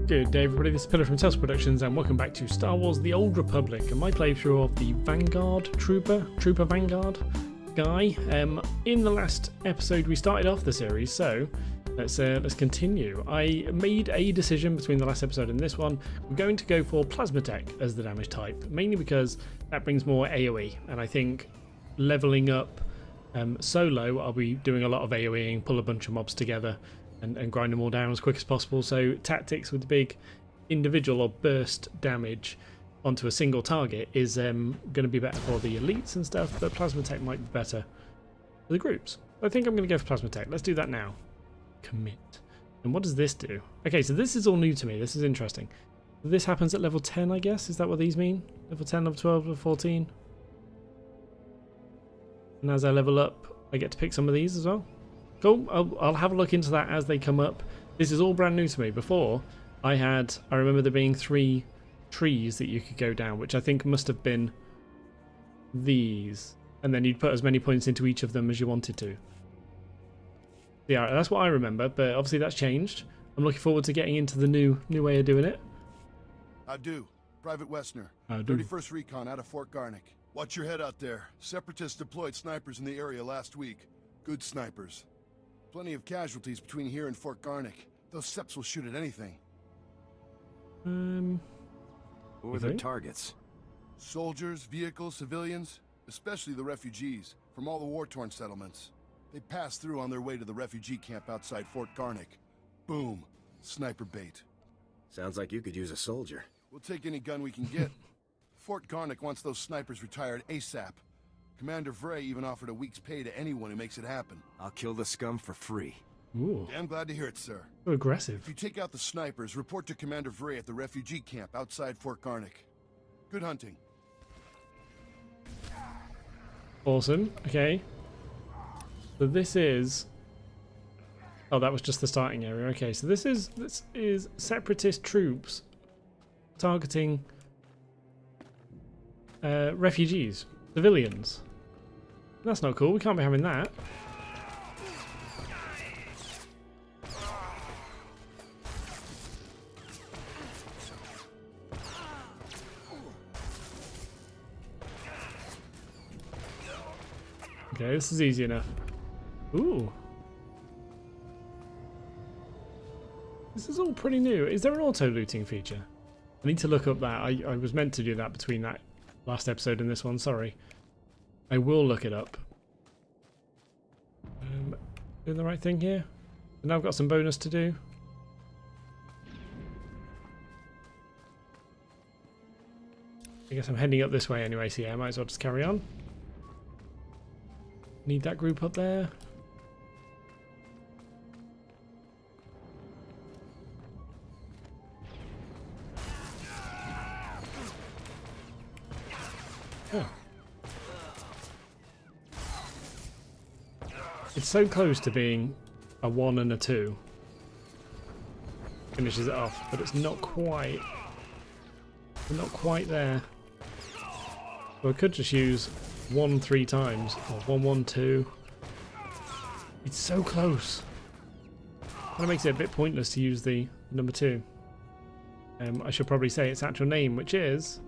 Good day everybody, this is Pillar from Tales Productions and welcome back to Star Wars The Old Republic and my playthrough of the Vanguard Trooper Vanguard guy. In the last episode we started off the series, so let's continue. I made a decision between the last episode and this one. We're going to go for Plasma Tech as the damage type, mainly because that brings more AoE, and I think leveling up solo I'll be doing a lot of AoEing, pull a bunch of mobs together and grind them all down as quick as possible. So tactics with big individual or burst damage onto a single target is going to be better for the elites and stuff, but Plasma Tech might be better for the groups. I think I'm going to go for Plasma Tech. Let's do that now. Commit. And what does this do? Okay, so this is all new to me. This is interesting. This happens at level 10, I guess. Is that what these mean? Level 10, level 12, level 14? And as I level up, I get to pick some of these as well. Cool, I'll have a look into that as they come up. This is all brand new to me. Before, I remember there being 3 trees that you could go down, which I think must have been these. And then you'd put as many points into each of them as you wanted to. Yeah, that's what I remember, but obviously that's changed. I'm looking forward to getting into the new way of doing it. I do. Private Westner. 31st Recon out of Fort Garnick. Watch your head out there. Separatists deployed snipers in the area last week. Good snipers. Plenty of casualties between here and Fort Garnick. Those Seps will shoot at anything. Who are the targets? Soldiers, vehicles, civilians, especially the refugees from all the war-torn settlements. They pass through on their way to the refugee camp outside Fort Garnick. Boom. Sniper bait. Sounds like you could use a soldier. We'll take any gun we can get. Fort Garnick wants those snipers retired ASAP. Commander Vray even offered a week's pay to anyone who makes it happen. I'll kill the scum for free. Ooh. I'm glad to hear it, sir. So aggressive. If you take out the snipers, report to Commander Vray at the refugee camp outside Fort Garnick. Good hunting. Awesome. Okay. So this is... Oh, that was just the starting area. Okay, so this is separatist troops targeting refugees, civilians. That's not cool. We can't be having that. Okay, this is easy enough. Ooh. This is all pretty new. Is there an auto-looting feature? I need to look up that. I was meant to do that between that last episode and this one, sorry. I will look it up. Doing the right thing here? And now I've got some bonus to do. I guess I'm heading up this way anyway, so yeah, I might as well just carry on. Need that group up there. Oh. It's so close to being a 1 and a 2. Finishes it off, but it's not quite. We're not quite there. So I could just use 1 3 times, or 1 1 2. It's so close. Kind of makes it a bit pointless to use the number 2. I should probably say its actual name, which is...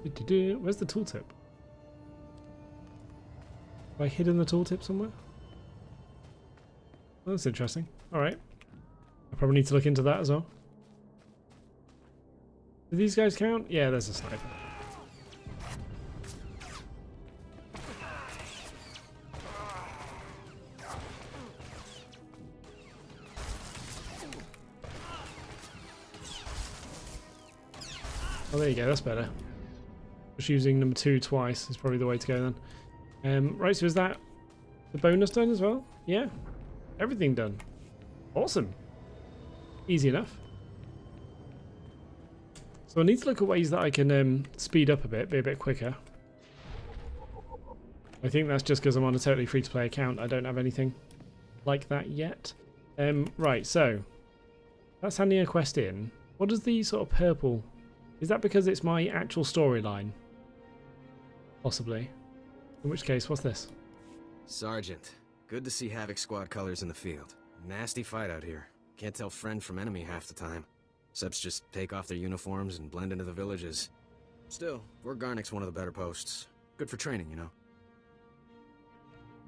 Where's the tooltip? Have I hidden the tooltip somewhere? Well, that's interesting. Alright. I probably need to look into that as well. Do these guys count? Yeah, there's a sniper. Oh, there you go. That's better. Just using number 2 twice is probably the way to go then. Right, so is that the bonus done as well? Yeah. Everything done. Awesome. Easy enough. So I need to look at ways that I can speed up a bit, be a bit quicker. I think that's just because I'm on a totally free-to-play account. I don't have anything like that yet. Right, so that's handing a quest in. What does the sort of purple... Is that because it's my actual storyline? Possibly. In which case, what's this? Sergeant, good to see Havoc Squad colors in the field. Nasty fight out here. Can't tell friend from enemy half the time. Seps just take off their uniforms and blend into the villages. Still, Fort Garnic's one of the better posts. Good for training, you know.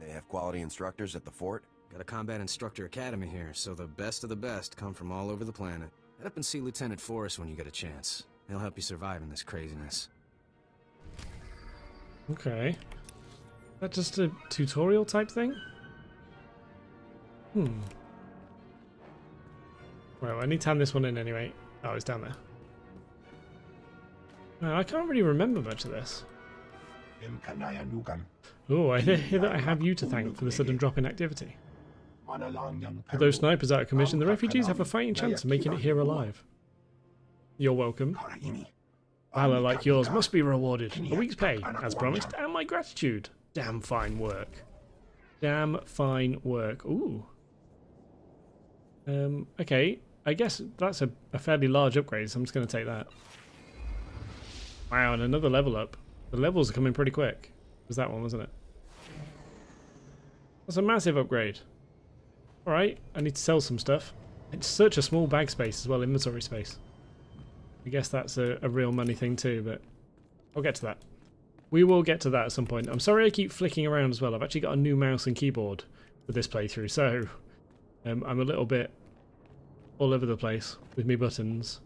They have quality instructors at the fort? Got a combat instructor academy here, so the best of the best come from all over the planet. Head up and see Lieutenant Forrest when you get a chance. He'll help you survive in this craziness. Okay. Is that just a tutorial type thing? Well, I need to hand this one in anyway. Oh, it's down there. Well, I can't really remember much of this. Oh, I hear that I have you to thank for the sudden drop in activity. With those snipers out of commission, the refugees have a fighting chance of making it here alive. You're welcome. Valor like yours must be rewarded. A week's pay, as promised, and my gratitude. Damn fine work. Damn fine work. Ooh. Okay. I guess that's a fairly large upgrade, so I'm just going to take that. Wow, and another level up. The levels are coming pretty quick. It was that one, wasn't it? That's a massive upgrade. Alright, I need to sell some stuff. It's such a small bag space as well, inventory space. I guess that's a real money thing too, but I'll get to that. We will get to that at some point. I'm sorry I keep flicking around as well. I've actually got a new mouse and keyboard for this playthrough, so I'm a little bit all over the place with me buttons.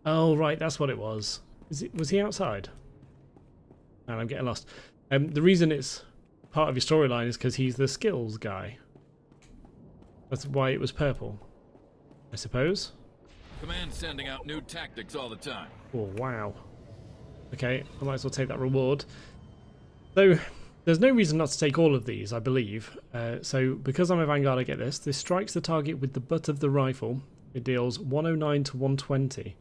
Oh, right, that's what it was. Was he outside? And I'm getting lost. The reason it's part of your storyline is because he's the skills guy. That's why it was purple, I suppose. Command's sending out new tactics all the time. Oh, wow. Okay, I might as well take that reward. Though, there's no reason not to take all of these, I believe. So, because I'm a Vanguard, I get this. This strikes the target with the butt of the rifle. It deals 109 to 120.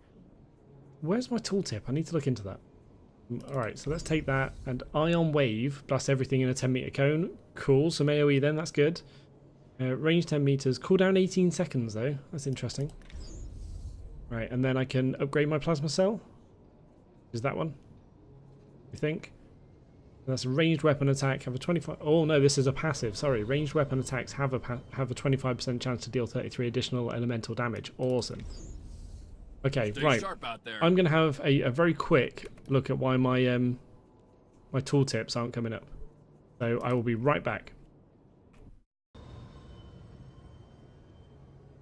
Where's my tooltip? I need to look into that. Alright, so let's take that. And Ion Wave, blast everything in a 10-meter cone. Cool, some AoE then, that's good. Range 10 meters. Cooldown 18 seconds, though. That's interesting. Right, and then I can upgrade my plasma cell. Is that one? You think? That's a ranged weapon attack. Have a 25. Oh no, this is a passive. Sorry, ranged weapon attacks have a 25% chance to deal 33 additional elemental damage. Awesome. Okay, Stay right. sharp out there. I'm going to have a very quick look at why my my tooltips aren't coming up. So I will be right back.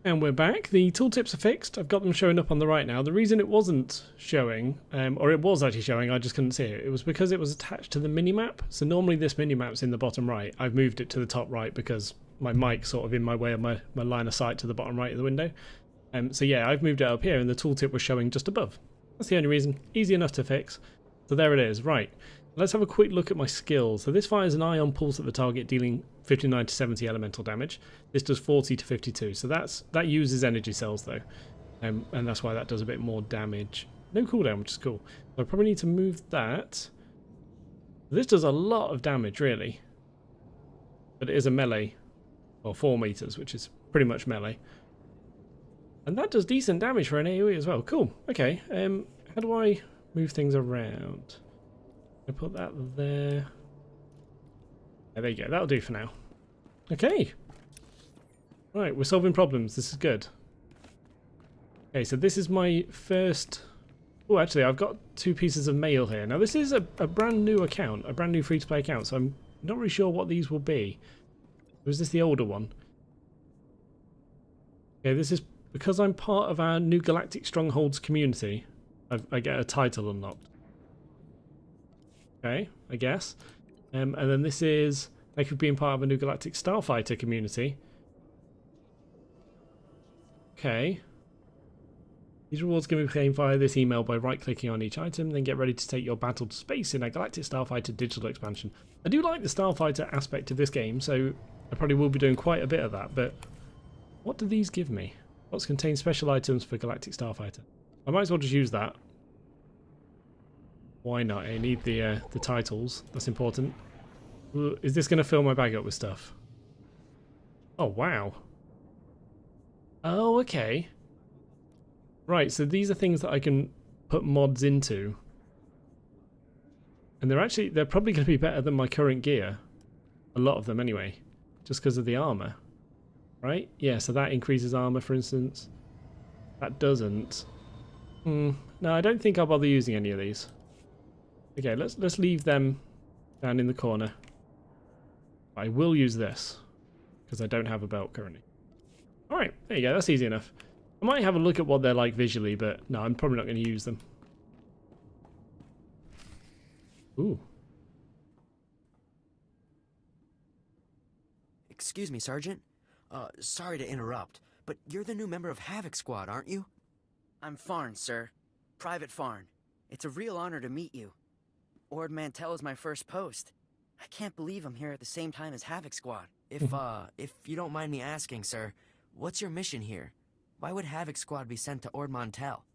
And we're back. The tooltips are fixed. I've got them showing up on the right now. The reason it wasn't showing, or it was actually showing, I just couldn't see it. It was because it was attached to the minimap. So normally this minimap's in the bottom right. I've moved it to the top right because my mic's sort of in my way of my line of sight to the bottom right of the window. So yeah, I've moved it up here and the tooltip was showing just above. That's the only reason. Easy enough to fix. So there it is. Right. Let's have a quick look at my skills. So this fires an ion pulse at the target, dealing 59 to 70 elemental damage. This does 40 to 52. So that uses energy cells though, and that's why that does a bit more damage. No cooldown, which is cool. So I probably need to move that. This does a lot of damage, really, but it is a melee, or 4 meters, which is pretty much melee. And that does decent damage for an AoE as well. Cool. Okay. How do I move things around? I put that there. Yeah, there you go. That'll do for now. Okay. Right, we're solving problems. This is good. Okay, so this is my first... Oh, actually, I've got 2 pieces of mail here. Now, this is a brand new account, a brand new free-to-play account, so I'm not really sure what these will be. Or is this the older one? Okay, this is because I'm part of our new Galactic Strongholds community. I get a title unlocked. Okay, I guess. And then this is like being part of a new Galactic Starfighter community. Okay. These rewards can be claimed via this email by right-clicking on each item, then get ready to take your battle to space in a Galactic Starfighter digital expansion. I do like the Starfighter aspect of this game, so I probably will be doing quite a bit of that, but what do these give me? What's contained special items for Galactic Starfighter? I might as well just use that. Why not? I need the titles. That's important. Is this going to fill my bag up with stuff? Oh, wow. Oh, okay. Right, so these are things that I can put mods into. And they're probably going to be better than my current gear. A lot of them anyway. Just because of the armor. Right? Yeah, so that increases armor, for instance. That doesn't. No, I don't think I'll bother using any of these. Okay, let's leave them down in the corner. I will use this because I don't have a belt currently. All right, there you go. That's easy enough. I might have a look at what they're like visually, but no, I'm probably not going to use them. Ooh. Excuse me, Sergeant. Sorry to interrupt, but you're the new member of Havoc Squad, aren't you? I'm Farn, sir. Private Farn. It's a real honor to meet you. Ord Mantell is my first post. I can't believe I'm here at the same time as Havoc Squad. If you don't mind me asking, sir, what's your mission here? Why would Havoc Squad be sent to Ord Mantell?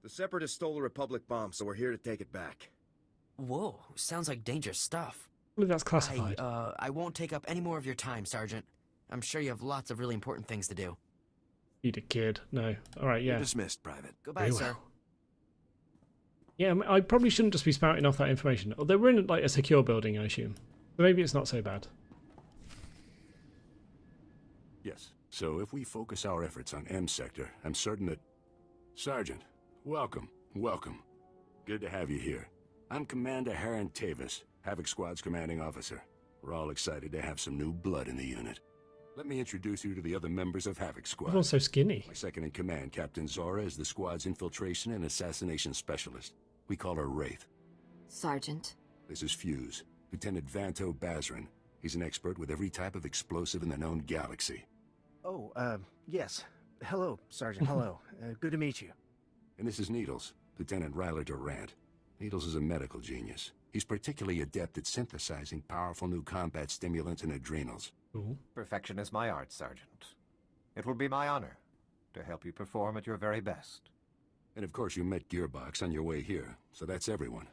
The Separatists stole the Republic bomb, so we're here to take it back. Whoa, sounds like dangerous stuff. I believe that's classified. I won't take up any more of your time, Sergeant. I'm sure you have lots of really important things to do. Eat a kid. No. All right, yeah. You're dismissed, Private. Goodbye, Very sir. well. Yeah, I probably shouldn't just be spouting off that information. Although we're in like a secure building, I assume. So maybe it's not so bad. Yes. So if we focus our efforts on M Sector, I'm certain that... Sergeant, welcome. Welcome. Good to have you here. I'm Commander Harren Tavis, Havoc Squad's commanding officer. We're all excited to have some new blood in the unit. Let me introduce you to the other members of Havoc Squad. Everyone's so skinny. My second in command, Captain Zora, is the squad's infiltration and assassination specialist. We call her Wraith. Sergeant. This is Fuse, Lieutenant Vanto Bazrin. He's an expert with every type of explosive in the known galaxy. Oh, yes. Hello, Sergeant, hello. Good to meet you. And this is Needles, Lieutenant Ryler Durant. Needles is a medical genius. He's particularly adept at synthesizing powerful new combat stimulants and adrenals. Cool. Perfection is my art, Sergeant. It will be my honor to help you perform at your very best. And of course you met Gearbox on your way here, so that's everyone.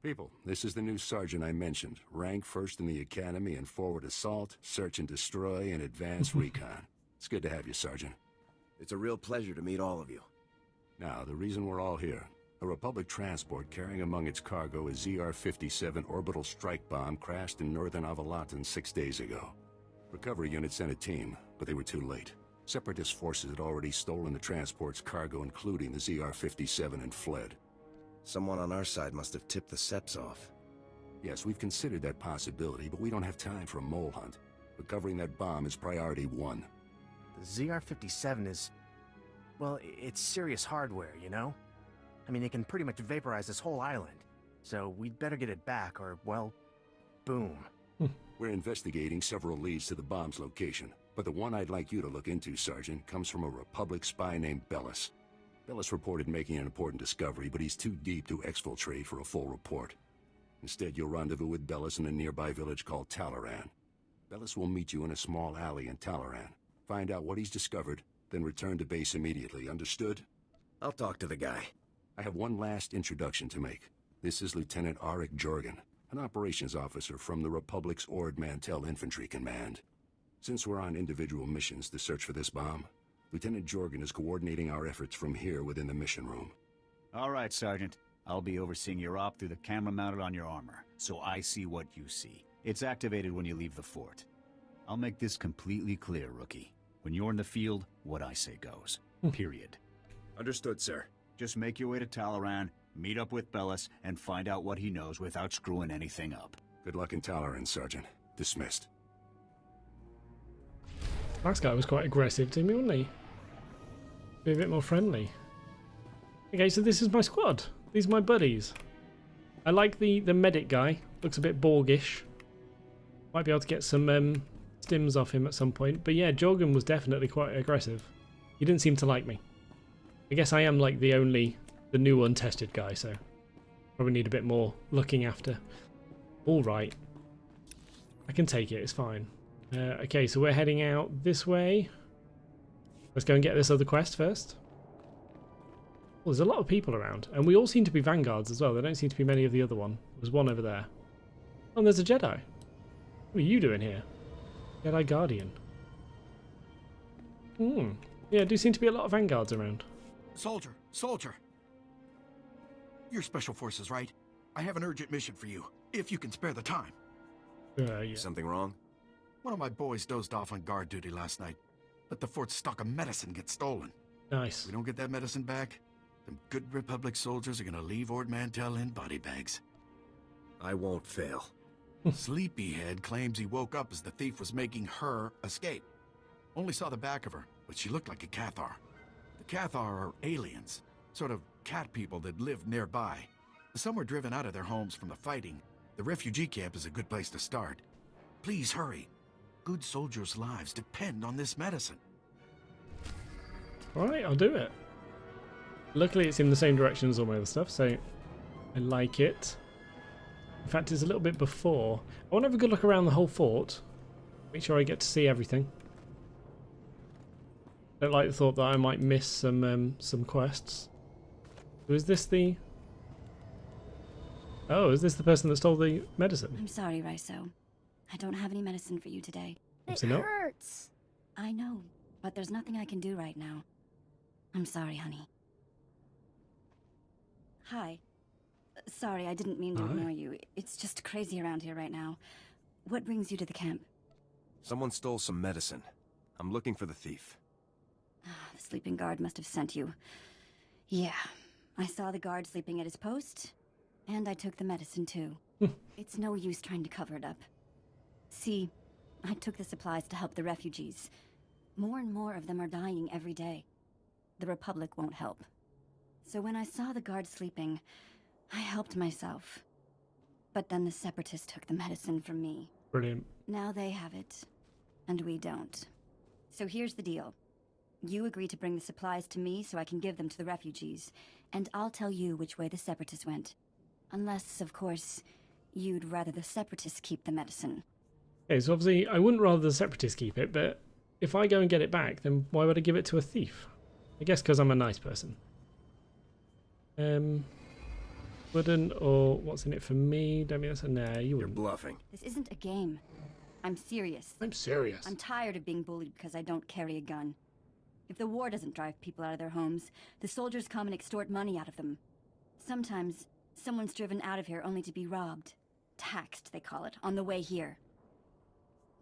People, this is the new sergeant I mentioned. Rank first in the academy in forward assault, search and destroy, and advanced recon. It's good to have you, Sergeant. It's a real pleasure to meet all of you. Now, the reason we're all here. A Republic transport carrying among its cargo a ZR-57 orbital strike bomb crashed in northern Avalatan 6 days ago. Recovery unit sent a team, but they were too late. Separatist forces had already stolen the transport's cargo, including the ZR-57, and fled. Someone on our side must have tipped the Seps off. Yes, we've considered that possibility, but we don't have time for a mole hunt. Recovering that bomb is priority one. The ZR-57 is... well, it's serious hardware, you know? I mean, it can pretty much vaporize this whole island. So we'd better get it back, or, well, boom. We're investigating several leads to the bomb's location, but the one I'd like you to look into, Sergeant, comes from a Republic spy named Bellis. Bellis reported making an important discovery, but he's too deep to exfiltrate for a full report. Instead, you'll rendezvous with Bellis in a nearby village called Talaran. Bellis will meet you in a small alley in Talaran. Find out what he's discovered, then return to base immediately, understood? I'll talk to the guy. I have one last introduction to make. This is Lieutenant Arik Jorgen, an operations officer from the Republic's Ord Mantell Infantry Command. Since we're on individual missions to search for this bomb, Lieutenant Jorgen is coordinating our efforts from here within the mission room. All right, Sergeant. I'll be overseeing your op through the camera mounted on your armor, so I see what you see. It's activated when you leave the fort. I'll make this completely clear, Rookie. When you're in the field, what I say goes. Period. Understood, sir. Just make your way to Talaran, meet up with Bellis, and find out what he knows without screwing anything up. Good luck in Talaran, Sergeant. Dismissed. Last guy was quite aggressive to me, wasn't he? Be a bit more friendly. Okay, so this is my squad. These are my buddies. I like the medic guy. Looks a bit Borgish. Might be able to get some stims off him at some point. But yeah, Jorgen was definitely quite aggressive. He didn't seem to like me. I guess I am like the new untested guy, so probably need a bit more looking after. All right. I can take it, it's fine. Okay, so we're heading out this way. Let's go and get this other quest first. Well, there's a lot of people around, and we all seem to be Vanguards as well. There don't seem to be many of the other one. There's one over there. Oh, and there's a Jedi. What are you doing here? Jedi Guardian. Yeah, do seem to be a lot of Vanguards around. Soldier. You're Special Forces, right? I have an urgent mission for you, if you can spare the time. Yeah. Something wrong? One of my boys dozed off on guard duty last night. Let the fort's stock of medicine get stolen. Nice. We don't get that medicine back, Them good Republic soldiers are gonna leave Ord Mantell in body bags. I won't fail. Sleepyhead claims he woke up as the thief was making her escape. Only saw the back of her, but she looked like a Cathar. The Cathar are aliens, sort of cat people that live nearby. Some were driven out of their homes from the fighting. The refugee camp is a good place to start. Please hurry. Good soldiers' lives depend on this medicine. Alright, I'll do it. Luckily it's in the same direction as all my other stuff, so I like it. In fact, it's a little bit before. I want to have a good look around the whole fort. Make sure I get to see everything. Don't like the thought that I might miss some quests. So is this the... Oh, is this the person that stole the medicine? I'm sorry, Raiso. I don't have any medicine for you today. It hurts. I know, but there's nothing I can do right now. I'm sorry, honey. Hi. Sorry, I didn't mean to ignore you. It's just crazy around here right now. What brings you to the camp? Someone stole some medicine. I'm looking for the thief. The sleeping guard must have sent you. Yeah, I saw the guard sleeping at his post, and I took the medicine too. It's no use trying to cover it up. See, I took the supplies to help the refugees. More and more of them are dying every day. The Republic won't help. So when I saw the guard sleeping, I helped myself. But then the Separatists took the medicine from me. Brilliant. Now they have it, and we don't. So here's the deal. You agree to bring the supplies to me so I can give them to the refugees, and I'll tell you which way the Separatists went. Unless, of course, you'd rather the Separatists keep the medicine. Okay, so obviously I wouldn't rather the Separatists keep it, but if I go and get it back, then why would I give it to a thief? I guess because I'm a nice person. Wouldn't, or what's in it for me? Don't be no, you wouldn't. You're bluffing. This isn't a game. I'm serious. I'm serious. I'm tired of being bullied because I don't carry a gun. If the war doesn't drive people out of their homes, the soldiers come and extort money out of them. Sometimes, someone's driven out of here only to be robbed. Taxed, they call it, on the way here.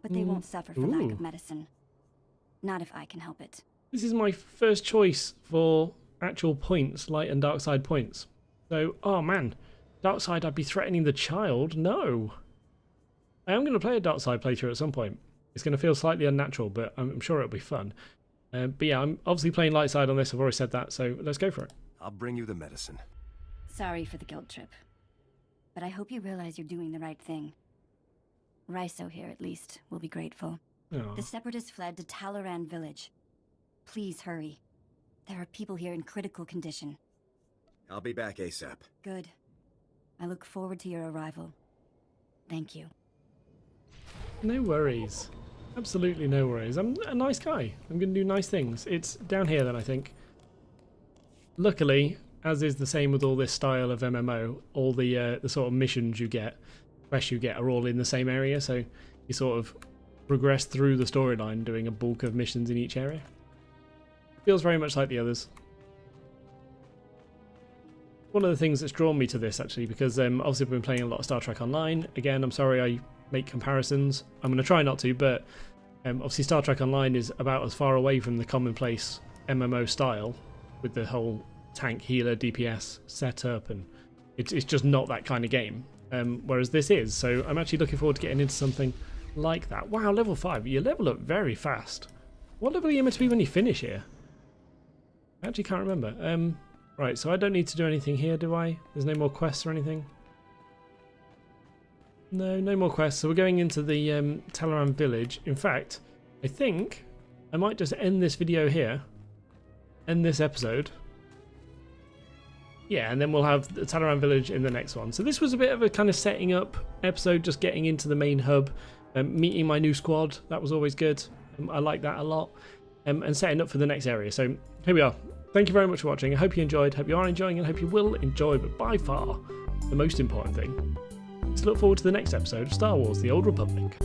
But they won't suffer for lack of medicine. Not if I can help it. This is my first choice for actual points, light and dark side points. So, oh man, dark side, I'd be threatening the child. No. I am going to play a dark side playthrough at some point. It's going to feel slightly unnatural, but I'm sure it'll be fun. But yeah, I'm obviously playing light side on this. I've already said that, so let's go for it. I'll bring you the medicine. Sorry for the guilt trip. But I hope you realize you're doing the right thing. Raiso here, at least, will be grateful. Aww. The Separatists fled to Talaran village. Please hurry. There are people here in critical condition. I'll be back ASAP. Good. I look forward to your arrival. Thank you. No worries. Absolutely no worries. I'm a nice guy. I'm going to do nice things. It's down here then, I think. Luckily, as is the same with all this style of MMO, all the sort of missions you get, quests you get, are all in the same area, so you sort of progress through the storyline doing a bulk of missions in each area. Feels very much like the others. One of the things that's drawn me to this, actually, because obviously I've been playing a lot of Star Trek Online. Again, I'm sorry I make comparisons. I'm going to try not to, but obviously Star Trek Online is about as far away from the commonplace MMO style with the whole tank, healer, DPS setup, and it's just not that kind of game. Whereas this is, so I'm actually looking forward to getting into something like that. Wow, level 5. You level up very fast. What level are you meant to be when you finish here? I actually can't remember. Right, so I don't need to do anything here, do I? There's no more quests or anything? No, no more quests. So we're going into the Talaran village. In fact, I think I might just end this video here. End this episode. Yeah, and then we'll have the Talaran village in the next one. So this was a bit of a kind of setting up episode, just getting into the main hub, meeting my new squad. That was always good. I like that a lot. And setting up for the next area. So here we are. Thank you very much for watching. I hope you enjoyed, hope you are enjoying, and hope you will enjoy. But by far, the most important thing is to look forward to the next episode of Star Wars: The Old Republic.